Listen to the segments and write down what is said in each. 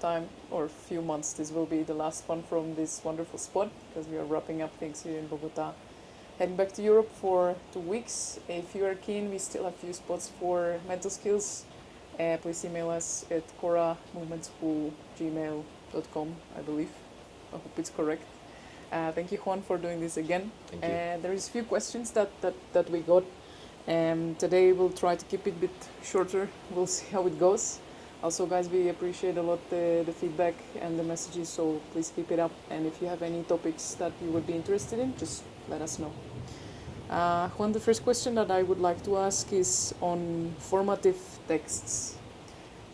time or few months this will be the last one from this wonderful spot because we are wrapping up things here in Bogota. Heading back to Europe for 2 weeks. If you are keen, we still have few spots for mental skills. Please email us at coramovementschool@gmail.com, I believe. I hope it's correct. Thank you, Juan, for doing this again. Thank you. There is a few questions that we got. Today we'll try to keep it a bit shorter. We'll see how it goes. Also, guys, we appreciate a lot the feedback and the messages, so please keep it up. And if you have any topics that you would be interested in, just let us know. Juan, the first question that I would like to ask is on formative texts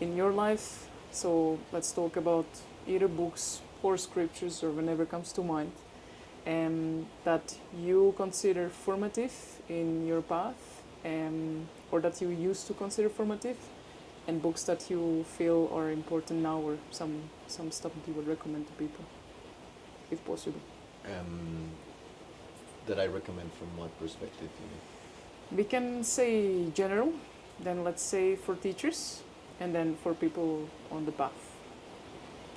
in your life. So let's talk about either books or scriptures or whenever comes to mind, that you consider formative in your path, or that you used to consider formative, and books that you feel are important now, or some stuff that you would recommend to people, if possible. That I recommend from what perspective? You mean? We can say general, then let's say for teachers, and then for people on the path.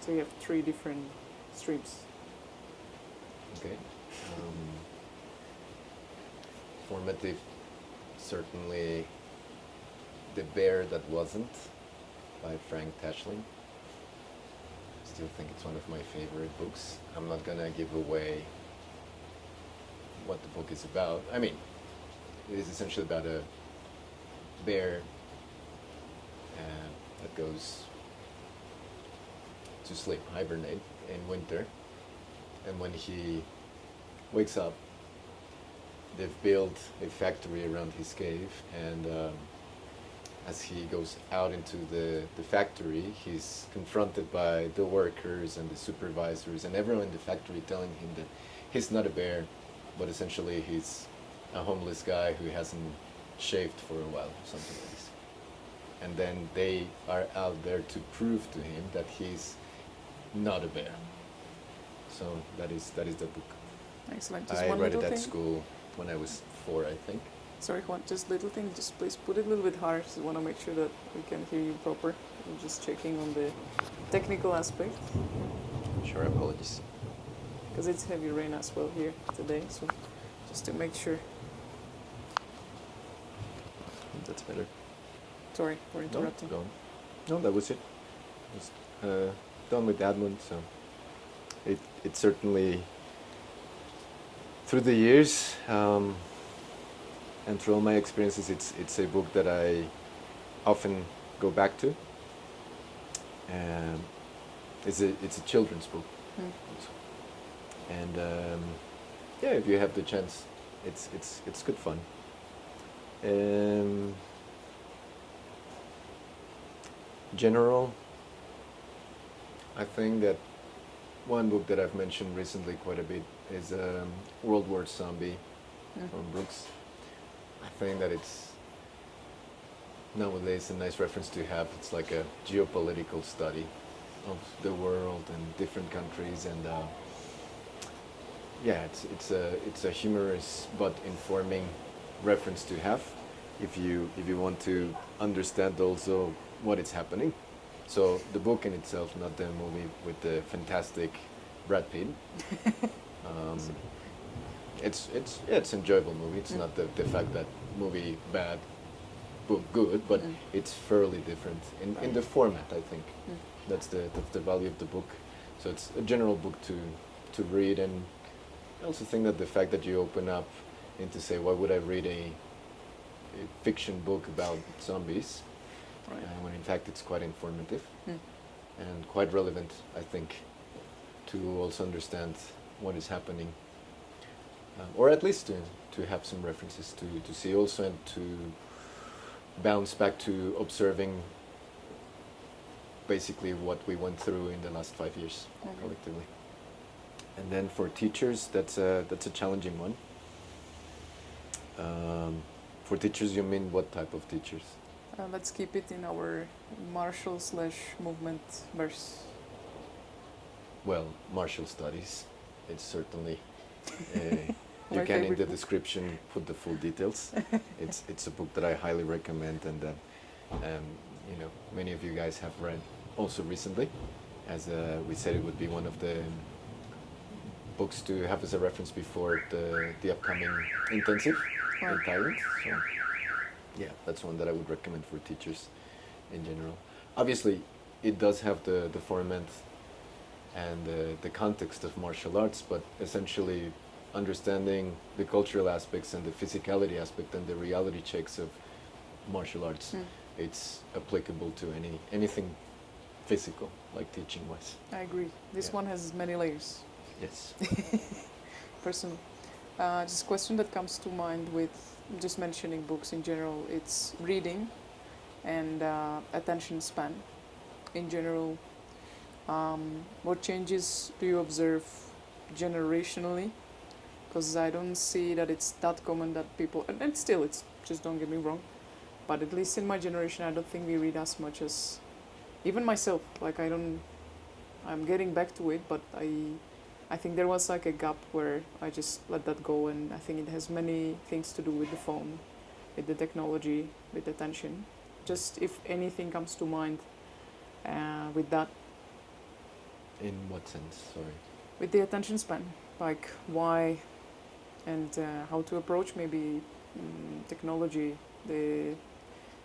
So you have 3 different streams. Okay. Formative, certainly The Bear That Wasn't by Frank Tashlin. Still think it's one of my favorite books. I'm not gonna give away what the book is about. I mean, it is essentially about a bear that goes to sleep, hibernate in winter, and when he wakes up, they've built a factory around his cave, and as he goes out into the factory, he's confronted by the workers and the supervisors and everyone in the factory telling him that he's not a bear, but essentially he's a homeless guy who hasn't shaved for a while, something like this. And then they are out there to prove to him that he's not a bear. So that is the book. Excellent. Just I one read it little at thing. school when I was 4, I think. Sorry, Juan, just little thing. Just please put it a little bit higher. Just want to make sure that we can hear you proper. I'm just checking on the technical aspect, Sure, apologies. because it's heavy rain as well here today. So just to make sure. That's better. Sorry for interrupting. No, go on. No, that was it. Just done with Admund, so it certainly, through the years and through all my experiences, it's a book that I often go back to. And it's a children's book. Also. And yeah, if you have the chance, it's good fun. General, I think that one book that I've mentioned recently quite a bit is World War Zombie from Brooks. I think that it's nowadays a nice reference to have. It's like a geopolitical study of the world and different countries, and yeah, it's a humorous but informing reference to have if you want to understand also what is happening. So the book in itself, not the movie with the fantastic Brad Pitt. It's enjoyable movie. It's not the fact that movie bad, book good, but it's fairly different in the format. I think that's the value of the book. So it's a general book to read, and I also think that the fact that you open up into say, why would I read a fiction book about zombies? Right. When in fact it's quite informative and quite relevant, I think, to also understand what is happening, or at least to have some references to see also, and to bounce back to observing basically what we went through in the last 5 years collectively. And then for teachers, that's a challenging one. For teachers, you mean what type of teachers? Let's keep it in our martial/movement verse. Well, martial studies. It's certainly. My You can in the favorite book. description put the full details. It's a book that I highly recommend, and that many of you guys have read also recently. as we said, it would be one of the books to have as a reference before the upcoming intensive in Right. Thailand. So yeah, that's one that I would recommend for teachers in general. Obviously, it does have the format and the context of martial arts, but essentially understanding the cultural aspects and the physicality aspect and the reality checks of martial arts, it's applicable to anything physical, like teaching wise. I agree. This Yeah. one has many layers. Yes. Personal. Just a question that comes to mind with just mentioning books in general. It's reading and attention span in general. What changes do you observe generationally? Because I don't see that it's that common that people, and still it's, just don't get me wrong, but at least in my generation I don't think we read as much as, even myself, like I'm getting back to it, but I think there was like a gap where I just let that go, and I think it has many things to do with the phone, with the technology, with attention. Just if anything comes to mind with that, In what sense? Sorry. with the attention span, like why and how to approach maybe technology, the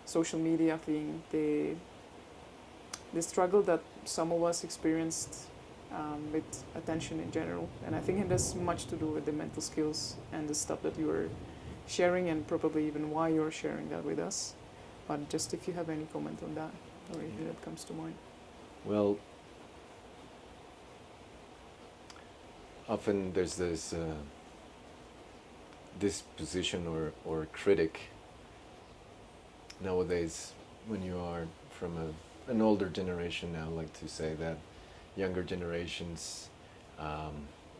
social media thing, the struggle that some of us experienced with attention in general. And I think it has much to do with the mental skills and the stuff that you are sharing, and probably even why you're sharing that with us. But just if you have any comment on that, or anything that comes to mind. Well, often there's this position or critic nowadays when you are from an older generation now, like to say that younger generations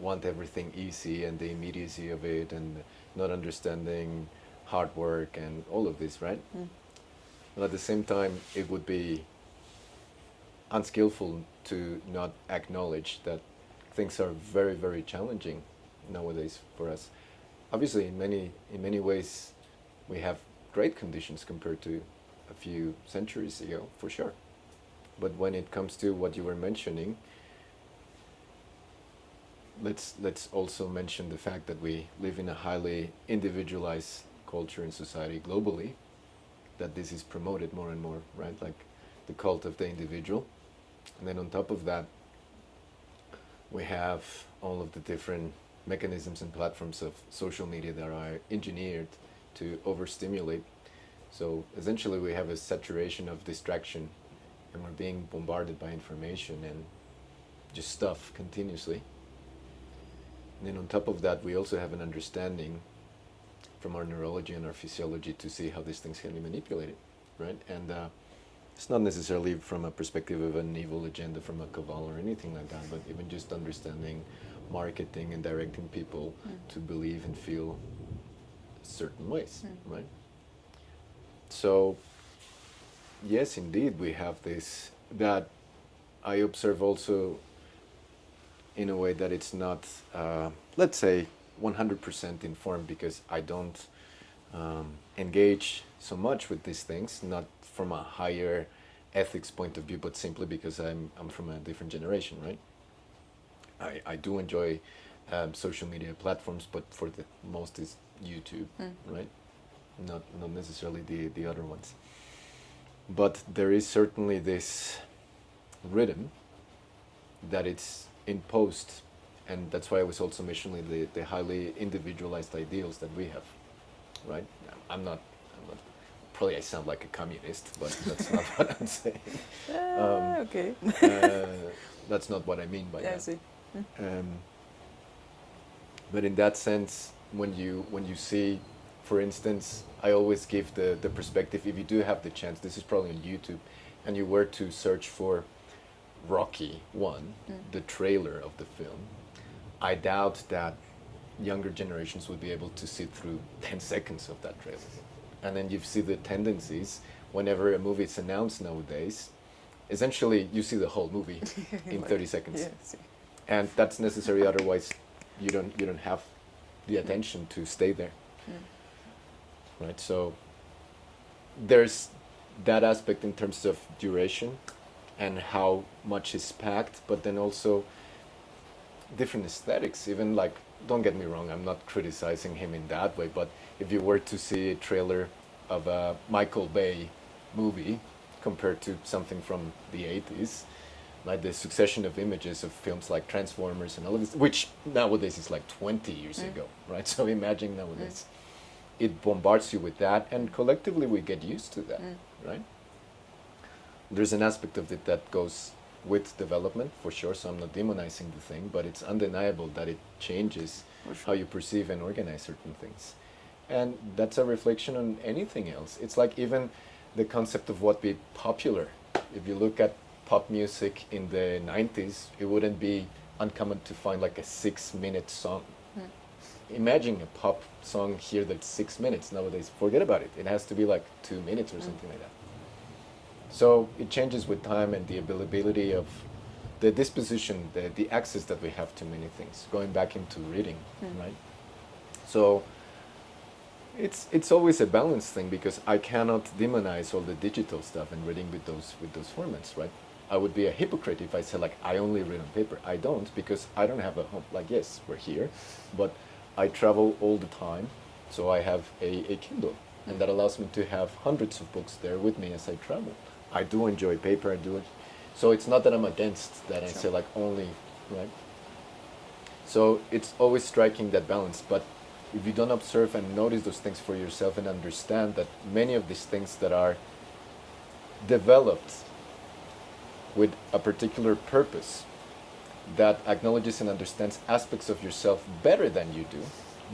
want everything easy and the immediacy of it, and not understanding hard work and all of this, right? But at the same time, it would be unskillful to not acknowledge that things are very, very challenging nowadays for us. Obviously, in many ways, we have great conditions compared to a few centuries ago, for sure. But when it comes to what you were mentioning, let's also mention the fact that we live in a highly individualized culture and society globally, that this is promoted more and more, right? Like the cult of the individual. And then on top of that, we have all of the different mechanisms and platforms of social media that are engineered to overstimulate. So essentially we have a saturation of distraction, and we're being bombarded by information and just stuff continuously. And then on top of that, we also have an understanding from our neurology and our physiology to see how these things can be manipulated, right? And it's not necessarily from a perspective of an evil agenda from a cabal or anything like that, but even just understanding marketing and directing people to believe and feel certain ways, right? So, yes, indeed, we have this, that I observe also in a way that it's not, let's say, 100% informed, because I don't engage so much with these things, not from a higher ethics point of view, but simply because I'm from a different generation, right? I do enjoy social media platforms, but for the most is YouTube, right? Not necessarily the other ones. But there is certainly this rhythm that it's imposed, and that's why I was also mentioning the highly individualized ideals that we have, right? I'm not probably I sound like a communist, but that's not what I'm saying. Okay. That's not what I mean by Yeah, I that. see. But in that sense, when you see, for instance, I always give the perspective, if you do have the chance, this is probably on YouTube, and you were to search for Rocky 1, the trailer of the film, I doubt that younger generations would be able to sit through 10 seconds of that trailer. And then you see the tendencies whenever a movie is announced nowadays. Essentially, you see the whole movie in Like, 30 seconds. Yeah, I see. And that's necessary, otherwise you don't have the attention to stay there. Right? So there's that aspect in terms of duration, and how much is packed, but then also different aesthetics. Even like, don't get me wrong, I'm not criticizing him in that way, but if you were to see a trailer of a Michael Bay movie compared to something from the 80s, like the succession of images of films like Transformers and all of this, which nowadays is like 20 years ago, right? So imagine nowadays. It bombards you with that, and collectively we get used to that, right? There's an aspect of it that goes with development, for sure, so I'm not demonizing the thing, but it's undeniable that it changes how you perceive and organize certain things. And that's a reflection on anything else. It's like even the concept of what be popular. If you look at pop music in the 90s, it wouldn't be uncommon to find like a 6-minute song. Imagine a pop song here that's 6 minutes. Nowadays, forget about it. It has to be like 2 minutes or something like that. So it changes with time and the availability of the disposition, the access that we have to many things. Going back into reading, right? So it's always a balance thing, because I cannot demonize all the digital stuff and reading with those formats, right? I would be a hypocrite if I said like I only read on paper. I don't, because I don't have a home. Like, yes, we're here, but I travel all the time, so I have a Kindle, and that allows me to have hundreds of books there with me as I travel. I do enjoy paper. I do it, so it's not that I'm against that. I say like only, right? So it's always striking that balance. But if you don't observe and notice those things for yourself and understand that many of these things that are developed with a particular purpose that acknowledges and understands aspects of yourself better than you do,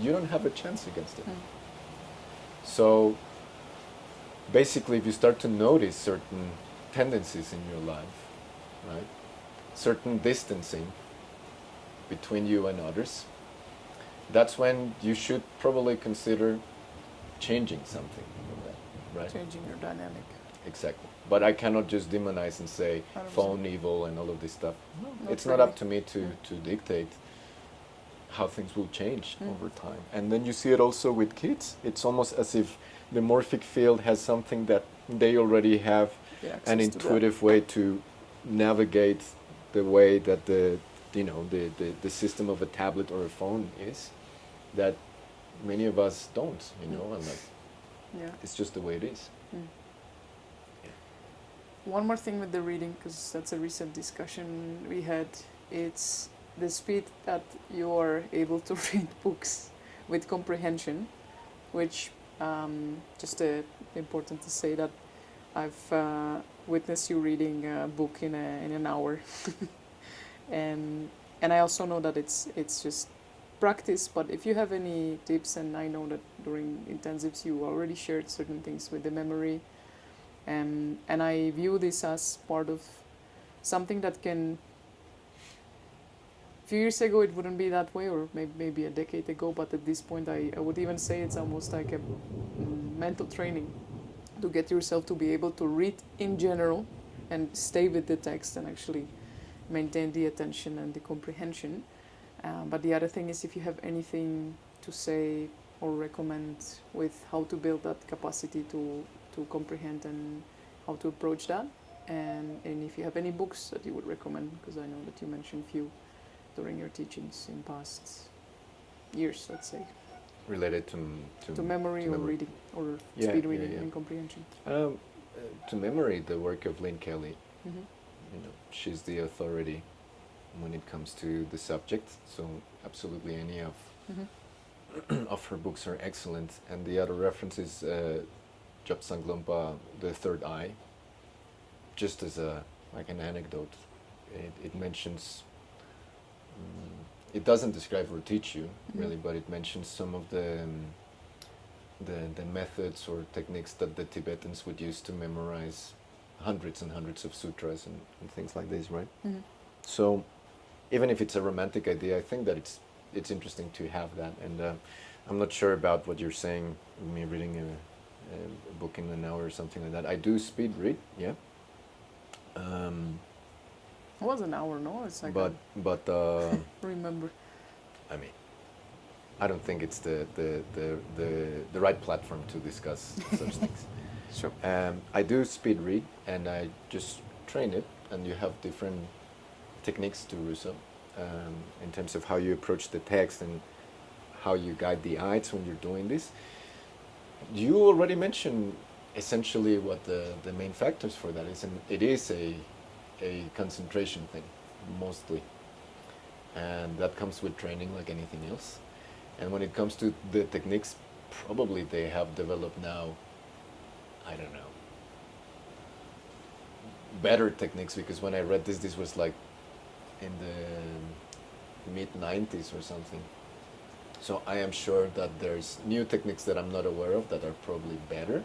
you don't have a chance against it. So basically, if you start to notice certain tendencies in your life, right, certain distancing between you and others, that's when you should probably consider changing something from that, right? Changing your dynamic. Exactly. But I cannot just demonize and say 100%. phone evil and all of this stuff. No, it's really. not up to me to dictate how things will change over time. And then you see it also with kids. It's almost as if the morphic field has something that they already have an intuitive way to navigate the way that the system of a tablet or a phone is, that many of us don't, and like, it's just the way it is. One more thing with the reading, because that's a recent discussion we had. It's the speed that you are able to read books with comprehension, which just important to say that I've witnessed you reading a book in an hour, and I also know that it's just practice. But if you have any tips, and I know that during intensives you already shared certain things with the memory. And I view this as part of something that can. A few years ago it wouldn't be that way, or maybe a decade ago, but at this point I would even say it's almost like a mental training to get yourself to be able to read in general and stay with the text and actually maintain the attention and the comprehension. But the other thing is, if you have anything to say or recommend with how to build that capacity to comprehend and how to approach that, and if you have any books that you would recommend, because I know that you mentioned few during your teachings in past years, let's say, related to memory or reading or speed reading and comprehension. To memory, the work of Lynn Kelly. She's the authority when it comes to the subject, so absolutely any of of her books are excellent. And the other reference is Job Sanglompa, The Third Eye. Just as an anecdote, it mentions, it doesn't describe or teach you really, but it mentions some of the methods or techniques that the Tibetans would use to memorize hundreds and hundreds of sutras and things like this, right? So even if it's a romantic idea, I think that it's interesting to have that. And I'm not sure about what you're saying, me reading a book in an hour or something like that. I do speed read, yeah. It was an hour, no? It's like but remember. I mean, I don't think it's the right platform to discuss such things. Sure. I do speed read, and I just train it and you have different techniques to Russo in terms of how you approach the text and how you guide the eyes when you're doing this. You already mentioned essentially what the main factors for that is, and it is a concentration thing, mostly. And that comes with training like anything else. And when it comes to the techniques, probably they have developed now, I don't know, better techniques, because when I read this was like in the mid-90s or something. So I am sure that there's new techniques that I'm not aware of that are probably better.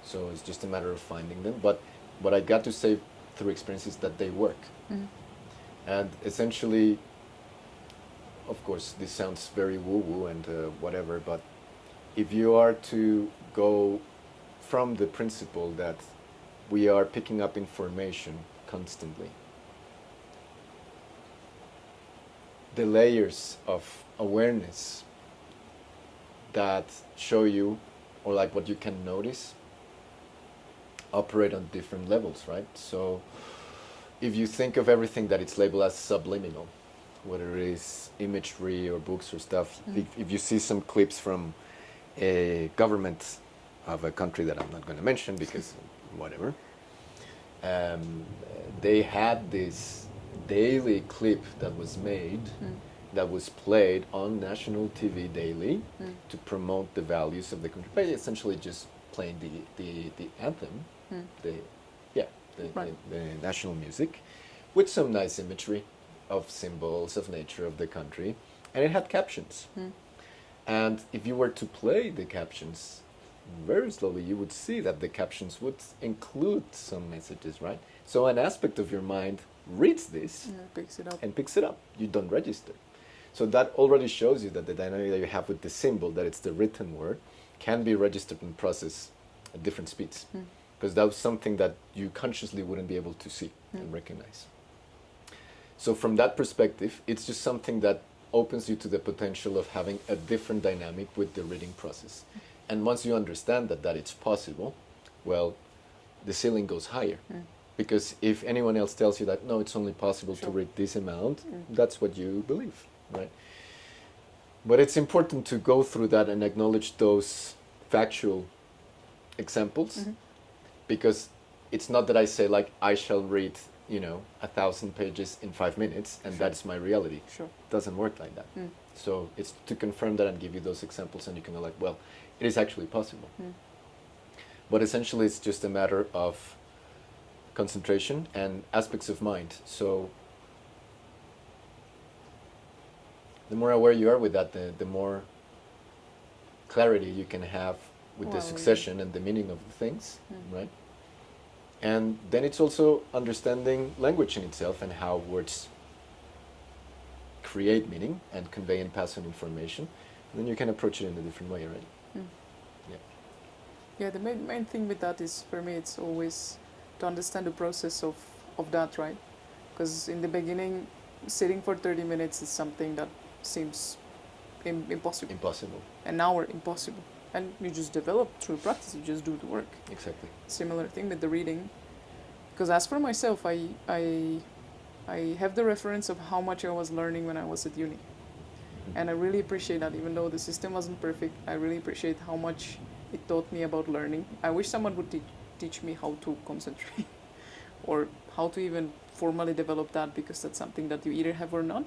So it's just a matter of finding them. But what I got to say through experience is that they work. Mm. And essentially, of course, this sounds very woo-woo and whatever, but if you are to go from the principle that we are picking up information constantly, the layers of awareness that show you, or like what you can notice, operate on different levels, right? So if you think of everything that it's labeled as subliminal, whether it is imagery or books or stuff, if you see some clips from a government of a country that I'm not going to mention because whatever, they had this daily clip that was made, that was played on national TV daily to promote the values of the country, by essentially just playing the anthem, the national music, with some nice imagery of symbols of nature of the country, and it had captions. And if you were to play the captions very slowly, you would see that the captions would include some messages, right? So an aspect of your mind reads this Picks it up. and picks it up. You don't register. So that already shows you that the dynamic that you have with the symbol, that it's the written word, can be registered and processed at different speeds. Because that was something that you consciously wouldn't be able to see and recognize. So from that perspective, it's just something that opens you to the potential of having a different dynamic with the reading process. And once you understand that it's possible, well, the ceiling goes higher. Because if anyone else tells you that, no, it's only possible to read this amount, that's what you believe, right? But it's important to go through that and acknowledge those factual examples, because it's not that I say, like, I shall read 1,000 pages in 5 minutes, and that's my reality. Sure. It doesn't work like that. So it's to confirm that and give you those examples, and you can go like, well, it is actually possible. But essentially, it's just a matter of concentration and aspects of mind. So the more aware you are with that, the more clarity you can have with the succession and the meaning of the things, right? And then it's also understanding language in itself and how words create meaning and convey and pass on information. And then you can approach it in a different way, right? Yeah, the main thing with that is, for me, it's always to understand the process of that, right? Because in the beginning, sitting for 30 minutes is something that seems impossible. Impossible. An hour, impossible. And you just develop through practice, you just do the work. Exactly. Similar thing with the reading. Because as for myself, I have the reference of how much I was learning when I was at uni. And I really appreciate that. Even though the system wasn't perfect, I really appreciate how much it taught me about learning. I wish someone would teach me how to concentrate or how to even formally develop that, because that's something that you either have or not.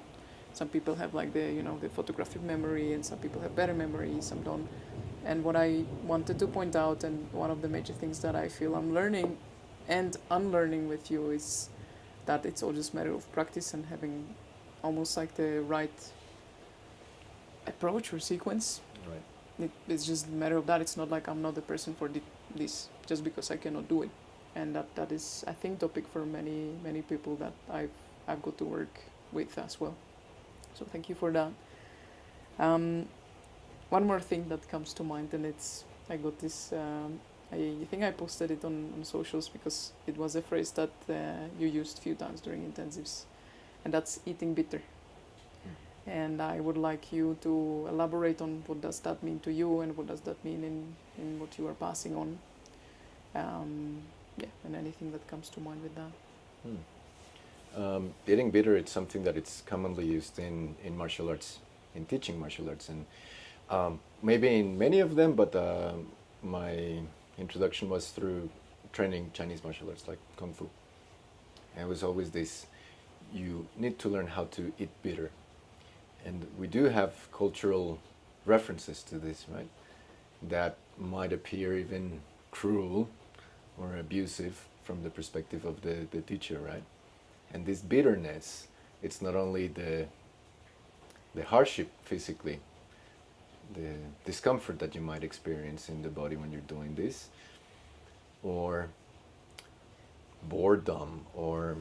Some people have like the photographic memory, and some people have better memory, some don't. And what I wanted to point out, and one of the major things that I feel I'm learning and unlearning with you, is that it's all just a matter of practice and having almost like the right approach or sequence. Right. It's just a matter of that. It's not like I'm not the person for this just because I cannot do it. And that is, I think, topic for many people that I've got to work with as well. So thank you for that. One more thing that comes to mind, and I got this, I think I posted it on socials because it was a phrase that you used a few times during intensives, and that's eating bitter. And I would like you to elaborate on what does that mean to you, and what does that mean in what you are passing on. And anything that comes to mind with that. Eating bitter, it's something that it's commonly used in martial arts, in teaching martial arts, and maybe in many of them, but my introduction was through training Chinese martial arts like Kung Fu. And it was always this, you need to learn how to eat bitter. And we do have cultural references to this, right? That might appear even cruel or abusive from the perspective of the teacher, right? And this bitterness, it's not only the hardship physically, the discomfort that you might experience in the body when you're doing this, or boredom, or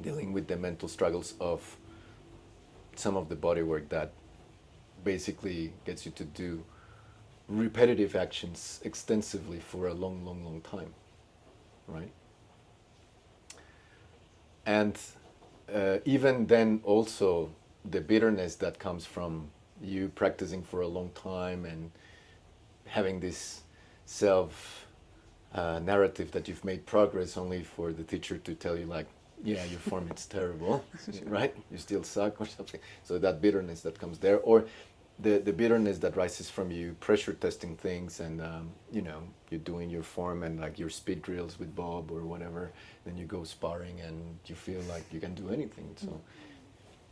dealing with the mental struggles of some of the body work that basically gets you to do repetitive actions extensively for a long, long, long time, right? And even then also the bitterness that comes from you practicing for a long time and having this self narrative that you've made progress, only for the teacher to tell you like, yeah, your form is terrible, right? You still suck or something. So that bitterness that comes there, or the bitterness that rises from you pressure testing things, and you know, you're doing your form and like your speed drills with Bob or whatever, then you go sparring and you feel like you can do anything.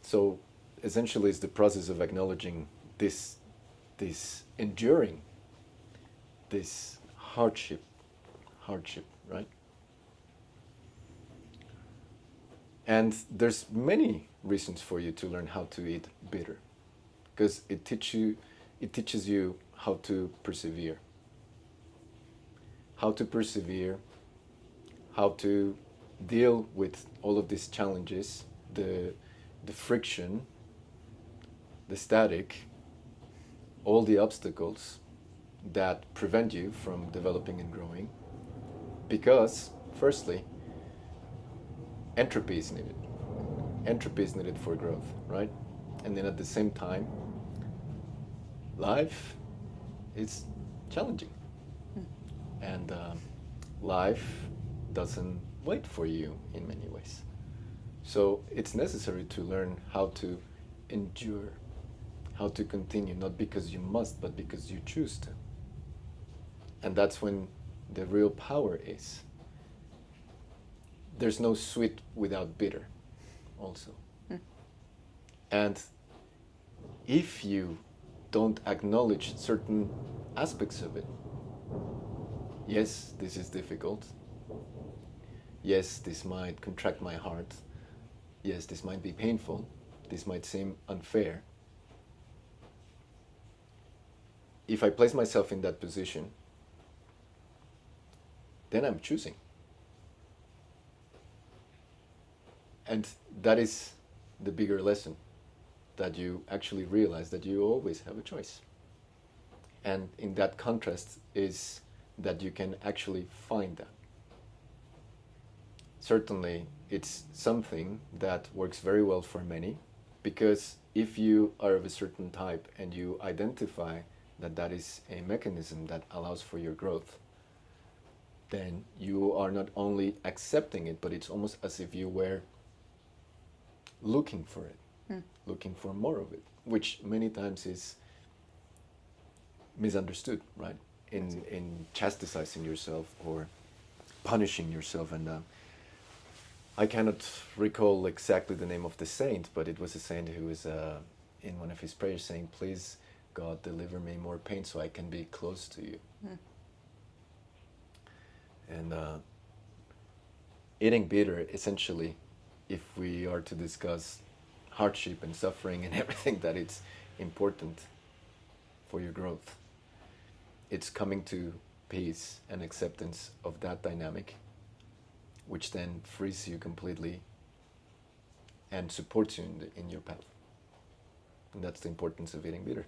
So essentially it's the process of acknowledging this enduring this hardship, right? And there's many reasons for you to learn how to eat bitter, because it teaches you how to persevere, how to deal with all of these challenges, the friction, the static, all the obstacles that prevent you from developing and growing. Because firstly, entropy is needed. Entropy is needed for growth, right? And then at the same time, life is challenging. And life doesn't wait for you in many ways. So it's necessary to learn how to endure, how to continue, not because you must, but because you choose to. And that's when the real power is. There's no sweet without bitter, also. And if you don't acknowledge certain aspects of it, yes, this is difficult. Yes, this might contract my heart. Yes, this might be painful. This might seem unfair. If I place myself in that position, then I'm choosing. And that is the bigger lesson, that you actually realize that you always have a choice. And in that contrast is that you can actually find that. Certainly, it's something that works very well for many, because if you are of a certain type and you identify that that is a mechanism that allows for your growth, then you are not only accepting it, but it's almost as if you were looking for it, looking for more of it, which many times is misunderstood, right? In chastising yourself or punishing yourself. And I cannot recall exactly the name of the saint, but it was a saint who was in one of his prayers saying, "Please, God, deliver me more pain so I can be close to you." And eating bitter, essentially, if we are to discuss hardship and suffering and everything that it's important for your growth, it's coming to peace and acceptance of that dynamic, which then frees you completely and supports you in your path. And that's the importance of eating bitter.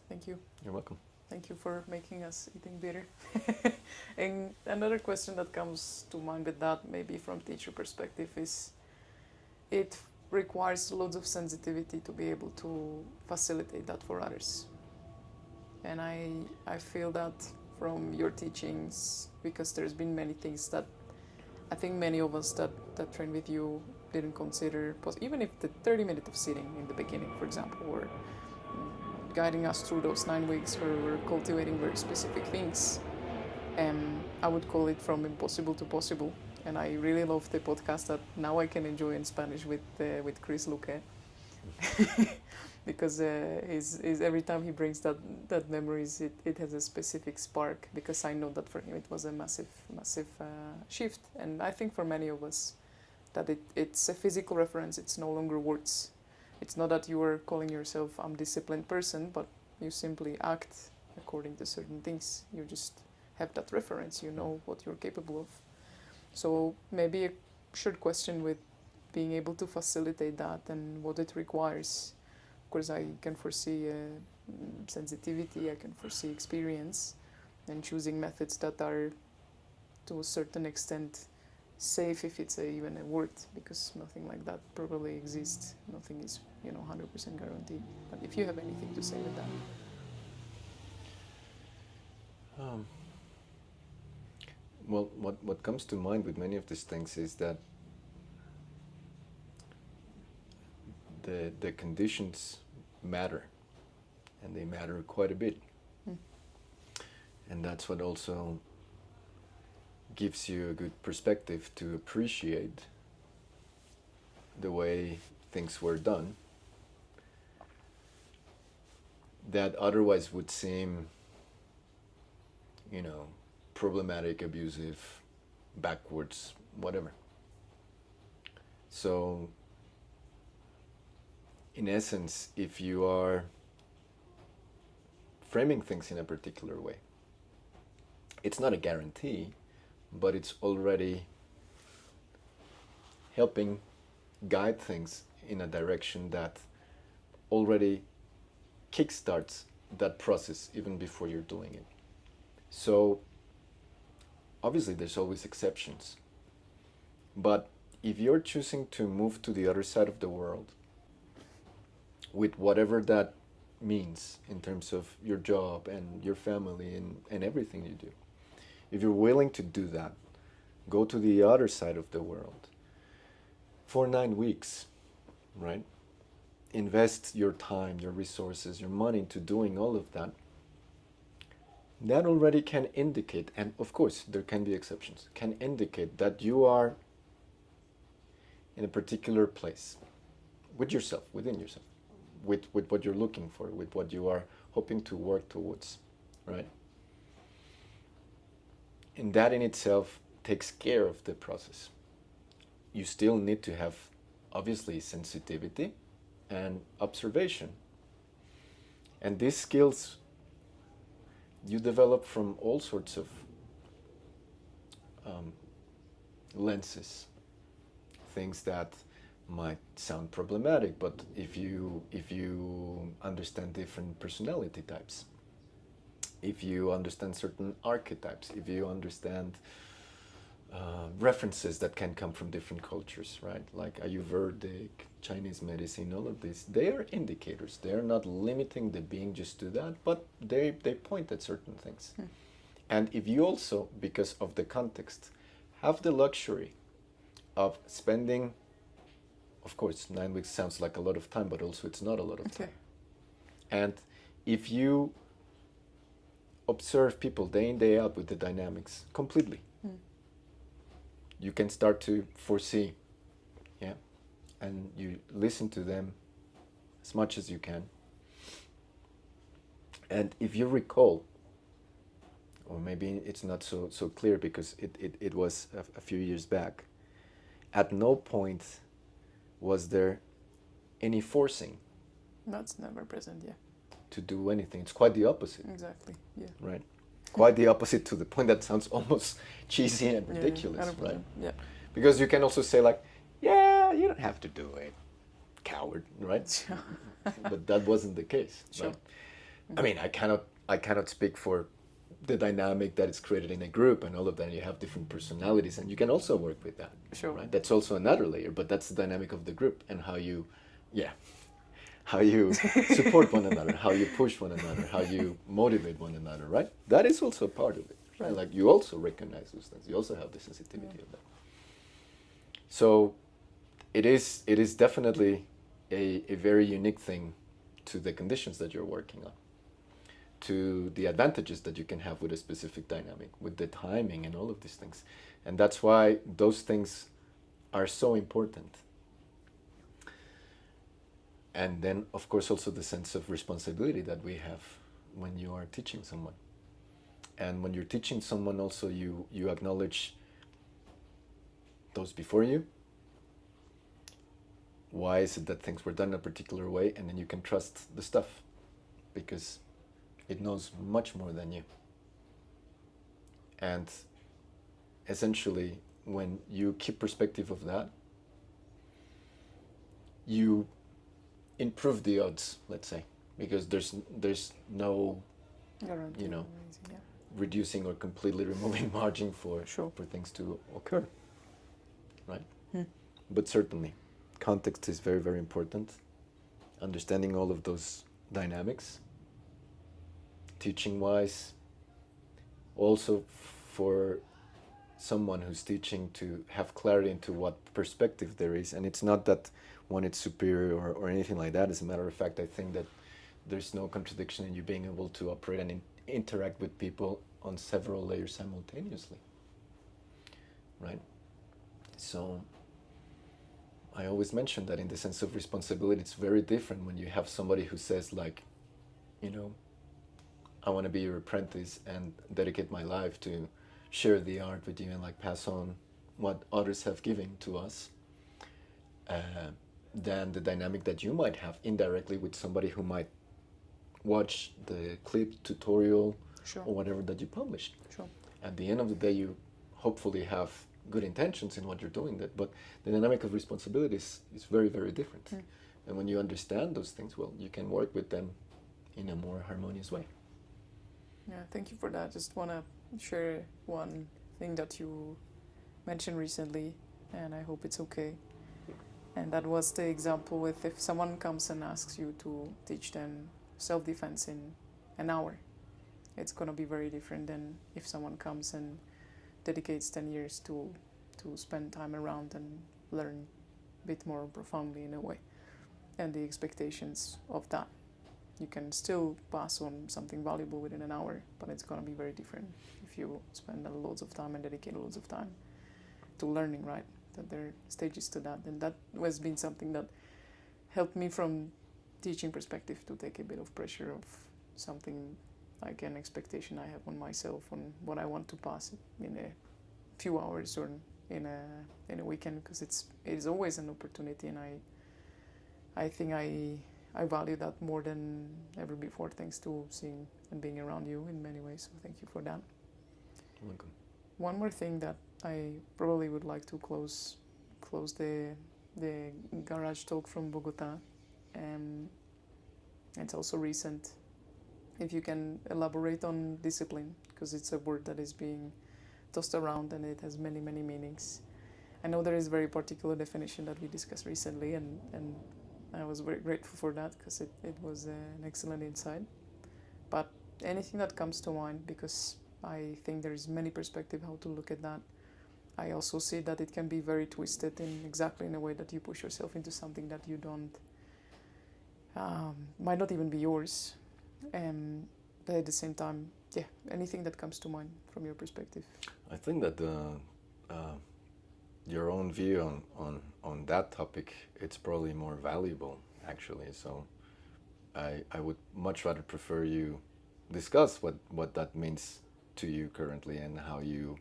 Thank you. You're welcome. Thank you for making us eating bitter. And another question that comes to mind with that, maybe from teacher perspective, is it requires loads of sensitivity to be able to facilitate that for others. And I feel that from your teachings, because there's been many things that I think many of us that that trained with you didn't consider, even if the 30 minutes of sitting in the beginning, for example, or guiding us through those 9 weeks where we're cultivating very specific things, I would call it from impossible to possible. And I really love the podcast that now I can enjoy in Spanish with Chris Luque. Because he's every time he brings that memories, it has a specific spark, because I know that for him it was a massive shift, and I think for many of us that it's a physical reference. It's no longer words. It's not that you are calling yourself I'm disciplined person, but you simply act according to certain things. You just have that reference. You know what you're capable of. So maybe a short question with being able to facilitate that and what it requires. Of course, I can foresee sensitivity, I can foresee experience, and choosing methods that are, to a certain extent, safe, if it's even a word, because nothing like that probably exists. Nothing is, 100% guaranteed. But if you have anything to say with that. Well, what comes to mind with many of these things is that the conditions matter, and they matter quite a bit. And that's what also gives you a good perspective to appreciate the way things were done that otherwise would seem, problematic, abusive, backwards, whatever. So in essence, if you are framing things in a particular way, it's not a guarantee, but it's already helping guide things in a direction that already kickstarts that process even before you're doing it. So obviously there's always exceptions, but if you're choosing to move to the other side of the world with whatever that means in terms of your job and your family and everything you do, if you're willing to do that, go to the other side of the world for 9 weeks, right? Invest your time, your resources, your money into doing all of that. That already can indicate, and of course there can be exceptions, can indicate that you are in a particular place with yourself, within yourself, with what you're looking for, with what you are hoping to work towards, right? And that in itself takes care of the process. You still need to have, obviously, sensitivity and observation. And these skills you develop from all sorts of lenses, things that might sound problematic, but if you understand different personality types, if you understand certain archetypes, if you understand references that can come from different cultures, right? Like Ayurvedic, Chinese medicine, all of this, they are indicators. They are not limiting the being just to that, but they point at certain things. And if you also, because of the context, have the luxury of spending, of course, 9 weeks sounds like a lot of time, but also it's not a lot of time. And if you observe people day in, day out with the dynamics completely, you can start to foresee, and you listen to them as much as you can. And if you recall, or maybe it's not so clear because it was a few years back, at no point was there any forcing. That's never present, to do anything. It's quite the opposite. Exactly, Right? Quite the opposite, to the point that sounds almost cheesy and ridiculous, right? Yeah. Because you can also say like, you don't have to do it, coward, right? But that wasn't the case. Sure. Right? I mean, I cannot speak for the dynamic that is created in a group and all of that. You have different personalities, and you can also work with that. Sure. Right? That's also another layer, but that's the dynamic of the group and how you support one another, how you push one another, how you motivate one another, right? That is also part of it, right? Like you also recognize those things. You also have the sensitivity of that. So it is definitely a very unique thing to the conditions that you're working on, to the advantages that you can have with a specific dynamic, with the timing and all of these things. And that's why those things are so important. And then, of course, also the sense of responsibility that we have when you are teaching someone. And when you're teaching someone, also you acknowledge those before you. Why is it that things were done a particular way? And then you can trust the stuff because it knows much more than you. And essentially, when you keep perspective of that, you improve the odds, let's say, because there's no, Guarantee, you know, amazing, yeah. reducing or completely removing margin for Sure. for things to occur, right? Hmm. But certainly, context is very, very important. Understanding all of those dynamics, teaching wise, also for someone who's teaching to have clarity into what perspective there is. And it's not that one is superior or anything like that. As a matter of fact, I think that there's no contradiction in you being able to operate and interact with people on several layers simultaneously, right? So I always mention that in the sense of responsibility, it's very different when you have somebody who says like, you know, I want to be your apprentice and dedicate my life to share the art with you and like pass on what others have given to us, than the dynamic that you might have indirectly with somebody who might watch the clip tutorial Sure. or whatever that you published. Sure. At the end of the day, you hopefully have good intentions in what you're doing, that, but the dynamic of responsibility is very, very different. Mm. And when you understand those things, well, you can work with them in a more harmonious way. Yeah, thank you for that. Just want to share one thing that you mentioned recently, and I hope it's okay. And that was the example with if someone comes and asks you to teach them self-defense in an hour, it's going to be very different than if someone comes and dedicates 10 years to spend time around and learn a bit more profoundly in a way. And the expectations of that. You can still pass on something valuable within an hour, but it's going to be very different if you spend loads of time and dedicate loads of time to learning, right? That there are stages to that. And that has been something that helped me from teaching perspective to take a bit of pressure of something like an expectation I have on myself on what I want to pass in a few hours or in a weekend, because it is always an opportunity, and I think I value that more than ever before, thanks to seeing and being around you in many ways. So thank you for that. You're welcome. One more thing that I probably would like to close the garage talk from Bogota. It's also recent. If you can elaborate on discipline, because it's a word that is being tossed around and it has many, many meanings. I know there is a very particular definition that we discussed recently, and I was very grateful for that because it was an excellent insight. But anything that comes to mind, because I think there is many perspectives how to look at that. I also see that it can be very twisted in exactly in a way that you push yourself into something that you don't, might not even be yours. But at the same time, yeah, anything that comes to mind from your perspective. I think that your own view on that topic, it's probably more valuable actually. So I would much rather prefer you discuss what that means to you currently and how you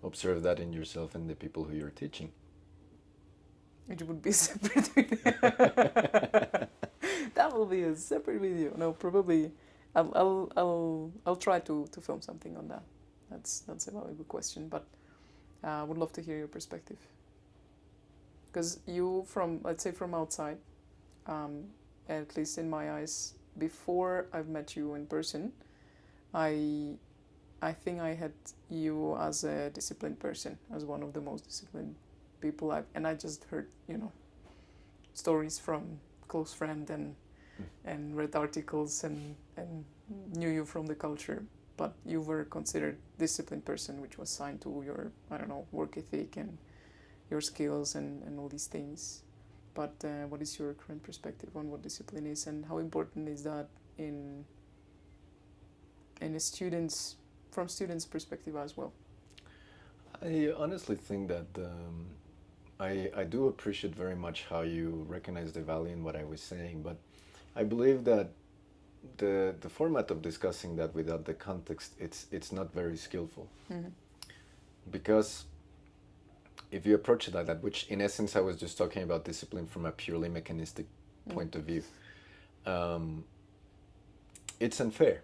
observe that in yourself and the people who you're teaching. It would be a separate video. That will be a separate video. No, probably I'll try to film something on that. That's a valuable question, but I would love to hear your perspective. Because you, from let's say from outside, at least in my eyes, before I've met you in person, I think I had you as a disciplined person, as one of the most disciplined people and I just heard, stories from close friend and read articles and knew you from the culture, but you were considered disciplined person, which was signed to your, I don't know, work ethic and your skills and all these things. But what is your current perspective on what discipline is, and how important is that in a student's from students' perspective as well? I honestly think that I do appreciate very much how you recognize the value in what I was saying, but I believe that the format of discussing that without the context, it's not very skillful. Mm-hmm. Because if you approach it like that, which in essence I was just talking about discipline from a purely mechanistic point of view, it's unfair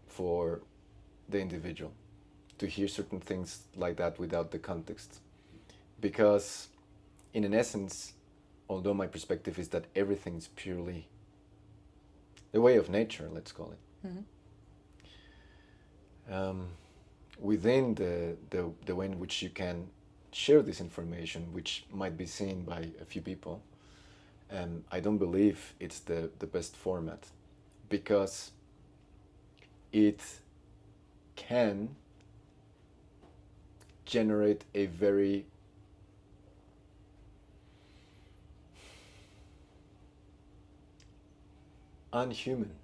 for the individual to hear certain things like that without the context. Because in an essence, although my perspective is that everything is purely the way of nature, let's call it, within the way in which you can share this information, which might be seen by a few people, I don't believe it's the best format, because it can generate a very unhuman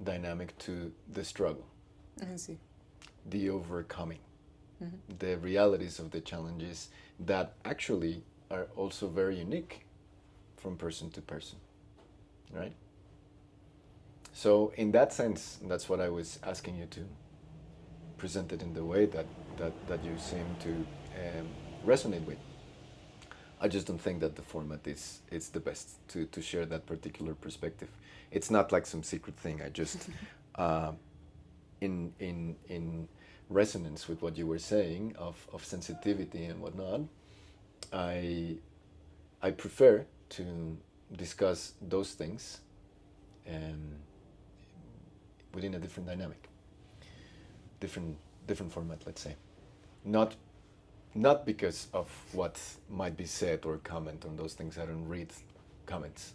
dynamic to the struggle, I see. the overcoming, the realities of the challenges that actually are also very unique from person to person, right? So in that sense, that's what I was asking you to present it in the way that you seem to resonate with. I just don't think that the format is the best to share that particular perspective. It's not like some secret thing. I just in resonance with what you were saying of sensitivity and whatnot, I prefer to discuss those things within a different dynamic, different format, let's say. Not because of what might be said or comment on those things. I don't read comments,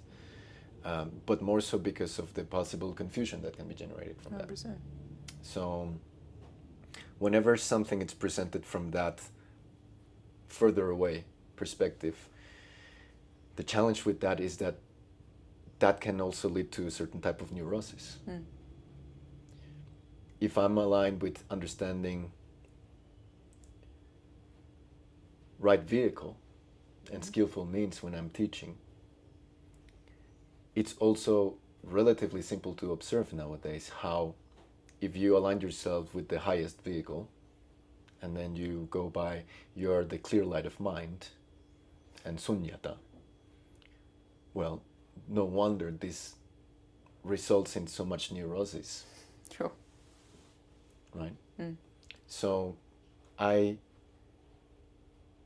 but more so because of the possible confusion that can be generated from 100%. that. So whenever something is presented from that further away perspective, the challenge with that is that that can also lead to a certain type of neurosis. If I'm aligned with understanding right vehicle and skillful means when I'm teaching, it's also relatively simple to observe nowadays how if you align yourself with the highest vehicle and then you go by you're the clear light of mind and sunyata, well, no wonder this results in so much neurosis. Sure. Right? So I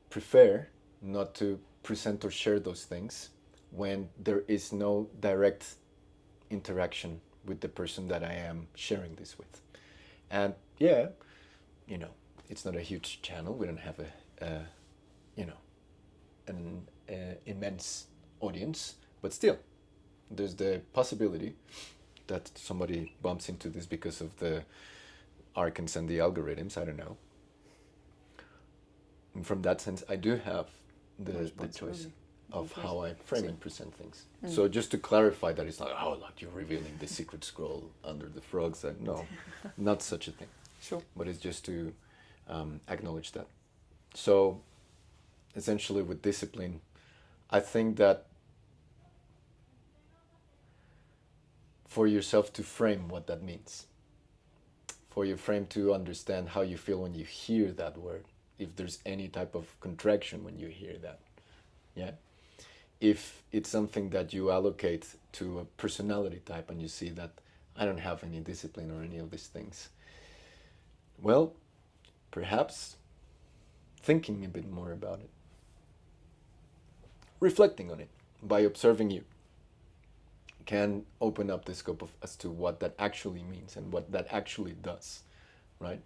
prefer not to present or share those things when there is no direct interaction with the person that I am sharing this with. And yeah, it's not a huge channel. We don't have an immense audience, but still, there's the possibility that somebody bumps into this because of the archons and the algorithms. I don't know. And from that sense, I do have the choice of how I frame and present things. So just to clarify that it's not, like you're revealing the secret scroll under the frogs. No, not such a thing. Sure. But it's just to acknowledge that. So essentially with discipline, I think that for yourself to frame what that means, for your frame to understand how you feel when you hear that word, if there's any type of contraction when you hear that, yeah? If it's something that you allocate to a personality type and you see that I don't have any discipline or any of these things, well, perhaps thinking a bit more about it, reflecting on it by observing you, can open up the scope of as to what that actually means and what that actually does, right?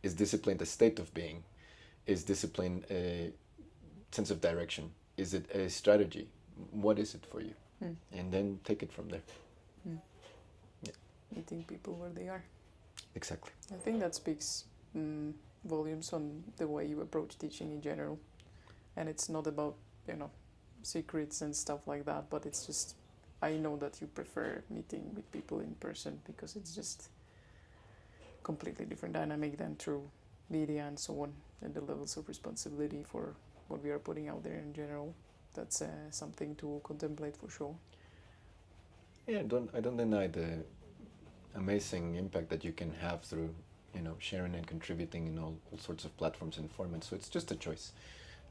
Is discipline a state of being? Is discipline a sense of direction? Is it a strategy? What is it for you? And then take it from there. Yeah. Meeting people where they are. Exactly. I think that speaks volumes on the way you approach teaching in general. and it's not about, you know, secrets and stuff like that, but it's just, I know that you prefer meeting with people in person because it's just completely different dynamic than through media and so on, and the levels of responsibility for what we are putting out there in general. That's something to contemplate for sure. Yeah, I don't deny the amazing impact that you can have through, you know, sharing and contributing in all sorts of platforms and formats. So it's just a choice.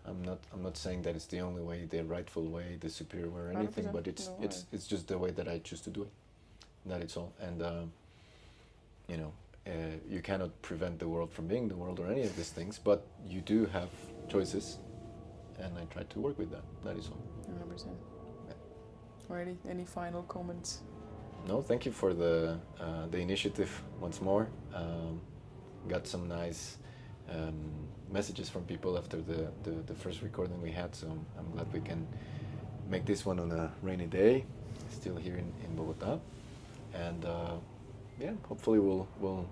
I'm not saying that it's the only way, the rightful way, the superior way or anything, 100%. but it's just the way that I choose to do it. That it's all. And you know, you cannot prevent the world from being the world or any of these things, but you do have choices, and I try to work with that. That is all. 100%. Yeah. Alrighty, any final comments? No, thank you for the initiative once more. Got some nice messages from people after the first recording we had, so I'm glad we can make this one on a rainy day, still here in Bogota, and yeah, hopefully we'll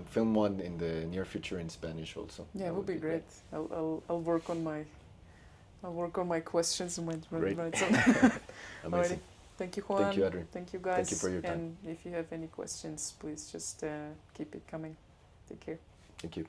film one in the near future in Spanish also. Yeah, That it would be great. I'll work on my questions and write some. Amazing. Alrighty. Thank you, Juan. Thank you, Adriena. Thank you, guys. Thank you for your time. And if you have any questions, please just keep it coming. Take care. Thank you.